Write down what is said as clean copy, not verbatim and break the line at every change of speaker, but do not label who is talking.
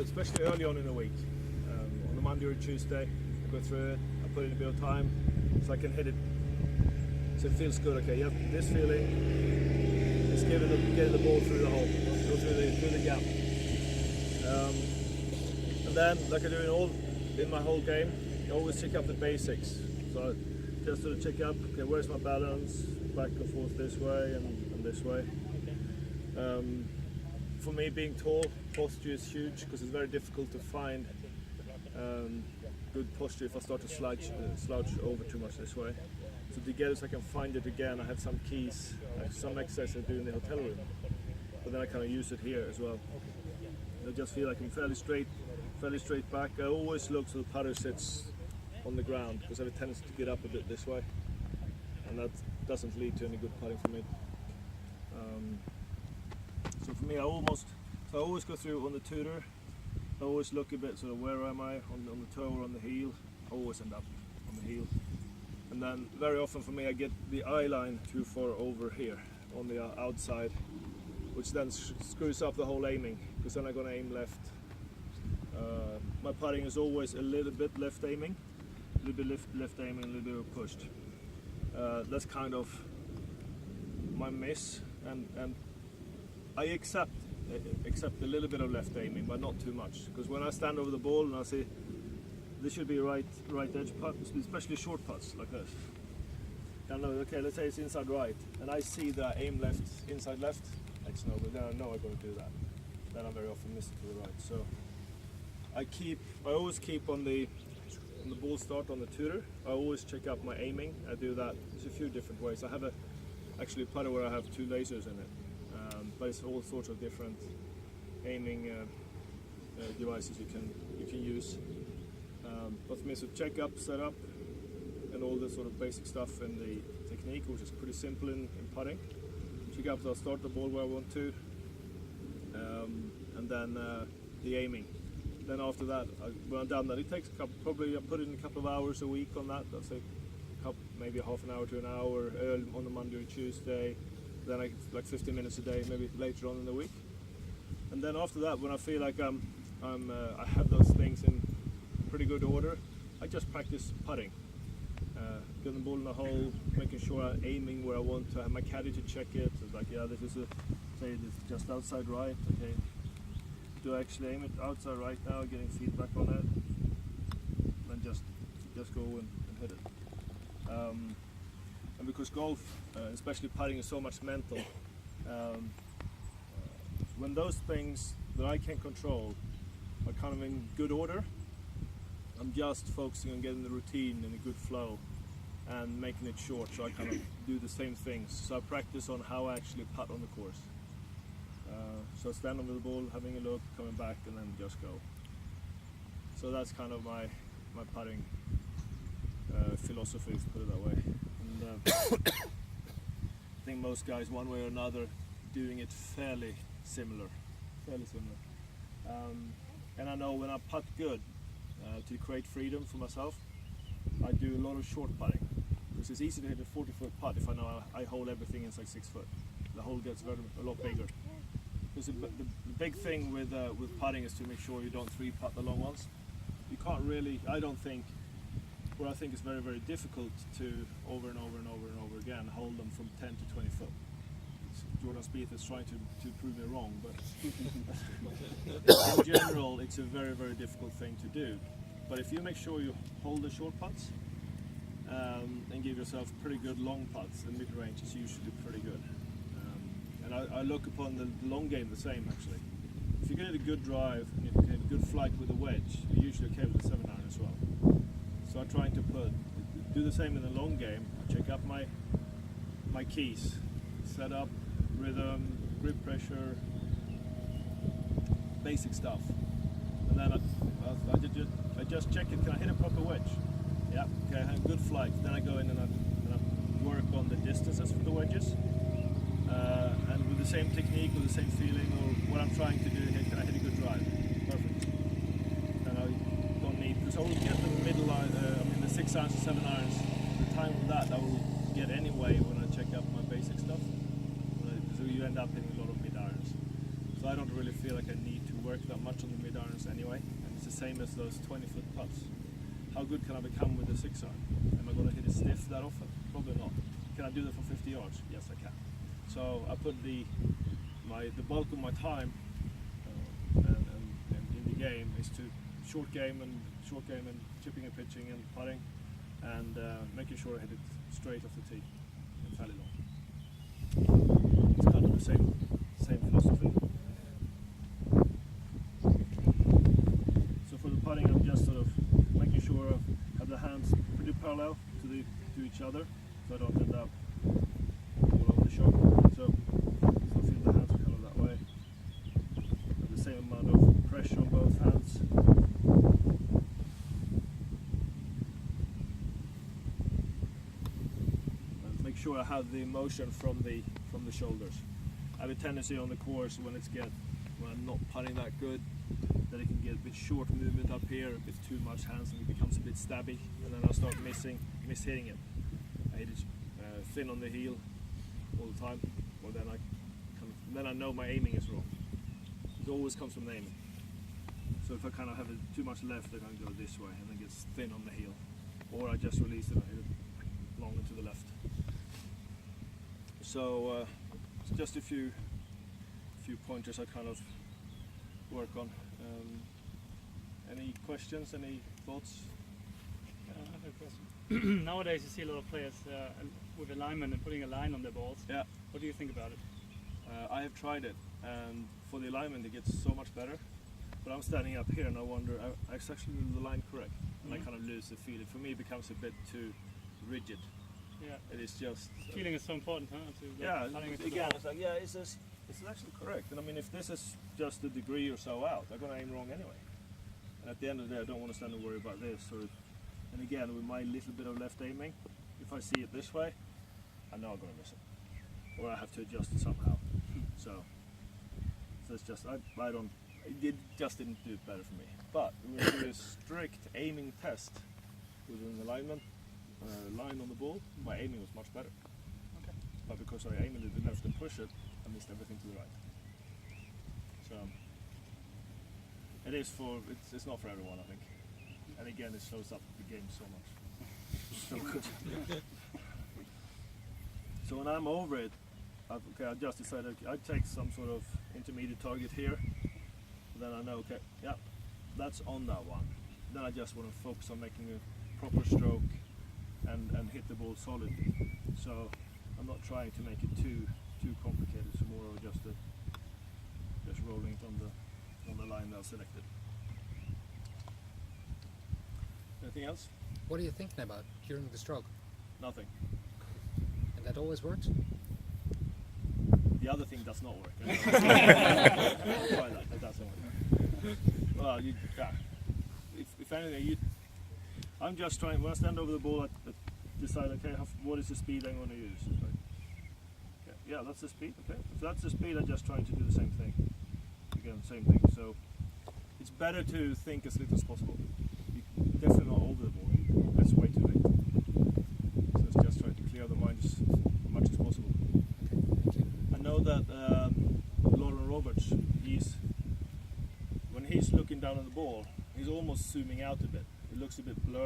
especially early on in the week. On the Monday or Tuesday, I go through it, I put in a bit of time so I can hit it so it feels good. Okay, you have this feeling, it's getting the ball through the hole, go through the gap. And then, like I do in my whole game, I always check up the basics. So I just sort of check up, okay, where's my balance, back and forth this way and this way. For me, being tall, posture is huge because it's very difficult to find good posture if I start to slouch over too much this way. So to get it so I can find it again, I have some keys, like some exercises I do in the hotel room, but then I kind of use it here as well. I just feel like I'm fairly straight back. I always look so the putter sits on the ground because I have a tendency to get up a bit this way, and that doesn't lead to any good putting for me. So for me, I always go through on the tutor. I always look a bit sort of where am I on the toe or on the heel. I always end up on the heel. And then very often for me I get the eye line too far over here on the outside, which then screws up the whole aiming because then I'm going to aim left. My putting is always a little bit left aiming, a little bit left aiming, a little bit pushed. That's kind of my miss, and I accept a little bit of left aiming, but not too much. Because when I stand over the ball and I say this should be right edge putt, especially short putts like this. I know, okay, let's say it's inside right, and I see that I aim left, inside left. It's no, but then I know I'm going to do that. Then I very often miss it to the right. So I always keep on the ball start on the tutor. I always check up my aiming. I do that. There's a few different ways. I have actually a putter where I have 2 lasers in it. But it's all sorts of different aiming devices you can use. But for me, so check up, set up, and all the sort of basic stuff in the technique, which is pretty simple in putting. Check up, so I'll start the ball where I want to, and then the aiming. Then after that, when I'm done that, it takes probably I put in a couple of hours a week on that. That's maybe half an hour to an hour early on the Monday or Tuesday. Then like 15 minutes a day, maybe later on in the week. And then after that, when I feel like I have those things in pretty good order, I just practice putting. Getting the ball in the hole, making sure I'm aiming where I want to. I have my caddy to check it. It's like, yeah, this is say this is just outside right. Okay, do I actually aim it outside right now? Getting feedback on it. Then just go and hit it. And because golf, especially putting, is so much mental, when those things that I can control are kind of in good order, I'm just focusing on getting the routine in a good flow and making it short, so I kind of do the same things. So I practice on how I actually putt on the course. So I stand on the ball, having a look, coming back, and then just go. So that's kind of my putting philosophy, to put it that way. And, I think most guys, one way or another, doing it fairly similar. And I know when I putt good, to create freedom for myself, I do a lot of short putting. Because it's easy to hit a 40-foot putt if I know I hold everything inside 6 foot. The hole gets a lot bigger. Because the big thing with putting is to make sure you don't 3-putt the long ones. You can't really, I think it's very, very difficult to over and over and over and over again hold them from 10 to 20 foot. Jordan Spieth is trying to prove me wrong, but in general it's a very, very difficult thing to do. But if you make sure you hold the short putts and give yourself pretty good long putts, the mid-range is usually pretty good. And I look upon the long game the same actually. If you get a good drive and you get a good flight with a wedge, you're usually okay with the 7-iron as well. So I'm trying to do the same in the long game. I check up my keys, set up, rhythm, grip pressure, basic stuff. And then I just check it. Can I hit a proper wedge? Yeah. Okay. I have good flight. Then I go in and I work on the distances for the wedges. And with the same technique, with the same feeling, or what I'm trying to do here, can I hit a good drive? Perfect. And I don't need, because I will get the middle line, the 6 irons and 7 irons. The time of that I will get anyway when I check up my basic stuff. So you end up hitting a lot of mid irons. So I don't really feel like I need to work work that much on the mid-irons anyway, and it's the same as those 20-foot putts. How good can I become with a 6-iron? Am I going to hit it stiff that often? Probably not. Can I do that for 50 yards? Yes, I can. So I put the bulk of my time and in the game is to short game and chipping and pitching and putting, and making sure I hit it straight off the tee and fairly long. It's kind of the same philosophy. So for the putting, I'm just sort of making sure I have the hands pretty parallel to each other, so I don't end up all over the shot. So I feel the hands are kind of that way. Have the same amount of pressure on both hands. And make sure I have the motion from the shoulders. I have a tendency on the course when I'm not putting that good, that it can get a bit short movement up here, a bit too much hands, and it becomes a bit stabby, and then I start mishitting it. I hit it thin on the heel all the time, or then I know my aiming is wrong. It always comes from the aiming. So if I kind of have it too much left, then I go this way, and then it gets thin on the heel, or I just release it and hit it long into the left. So it's just a few pointers I kind of work on. Any questions? Any thoughts?
I have a question. Nowadays you see a lot of players with alignment and putting a line on their balls.
Yeah.
What do you think about it?
I have tried it, and for the alignment it gets so much better. But I'm standing up here and I wonder, I actually do the line correct, and I kind of lose the feeling. For me it becomes a bit too rigid.
Yeah.
It is just...
feeling is so important, huh?
Again, it's like, is this actually correct? And I mean, if this is just a degree or so out, I'm going to aim wrong anyway. And at the end of the day, I don't want to stand and worry about this. And again, with my little bit of left aiming, if I see it this way, I know I'm going to miss it. Or I have to adjust it somehow. So it's just, it just didn't do it better for me. But when we do a strict aiming test with an alignment, line on the ball, my aiming was much better.
Okay.
But because I aimed it enough to push it, I missed everything to the right. So it's not for everyone, I think. And again, it slows up the game so much. So good. So when I'm over it, I just decided I'd take some sort of intermediate target here. Then I know, okay, yeah, that's on that one. Then I just want to focus on making a proper stroke and hit the ball solidly. So I'm not trying to make it too complicated. It's more of just rolling it on the line that I selected. Anything else?
What are you thinking about during the stroke?
Nothing.
And that always works?
The other thing does not work. I'll try that. That doesn't work. Well, if anything, I'm just trying. When I stand over the ball, I decide, okay, what is the speed I'm going to use? Like, okay, yeah, that's the speed. Okay, if that's the speed, I'm just trying to do the same thing. Again, same thing. So it's better to think as little as possible. You definitely not over the ball. That's way too late. So it's just trying to clear the mind as much as possible. I know that Roberts, when he's looking down on the ball, he's almost zooming out a bit. It looks a bit blurry.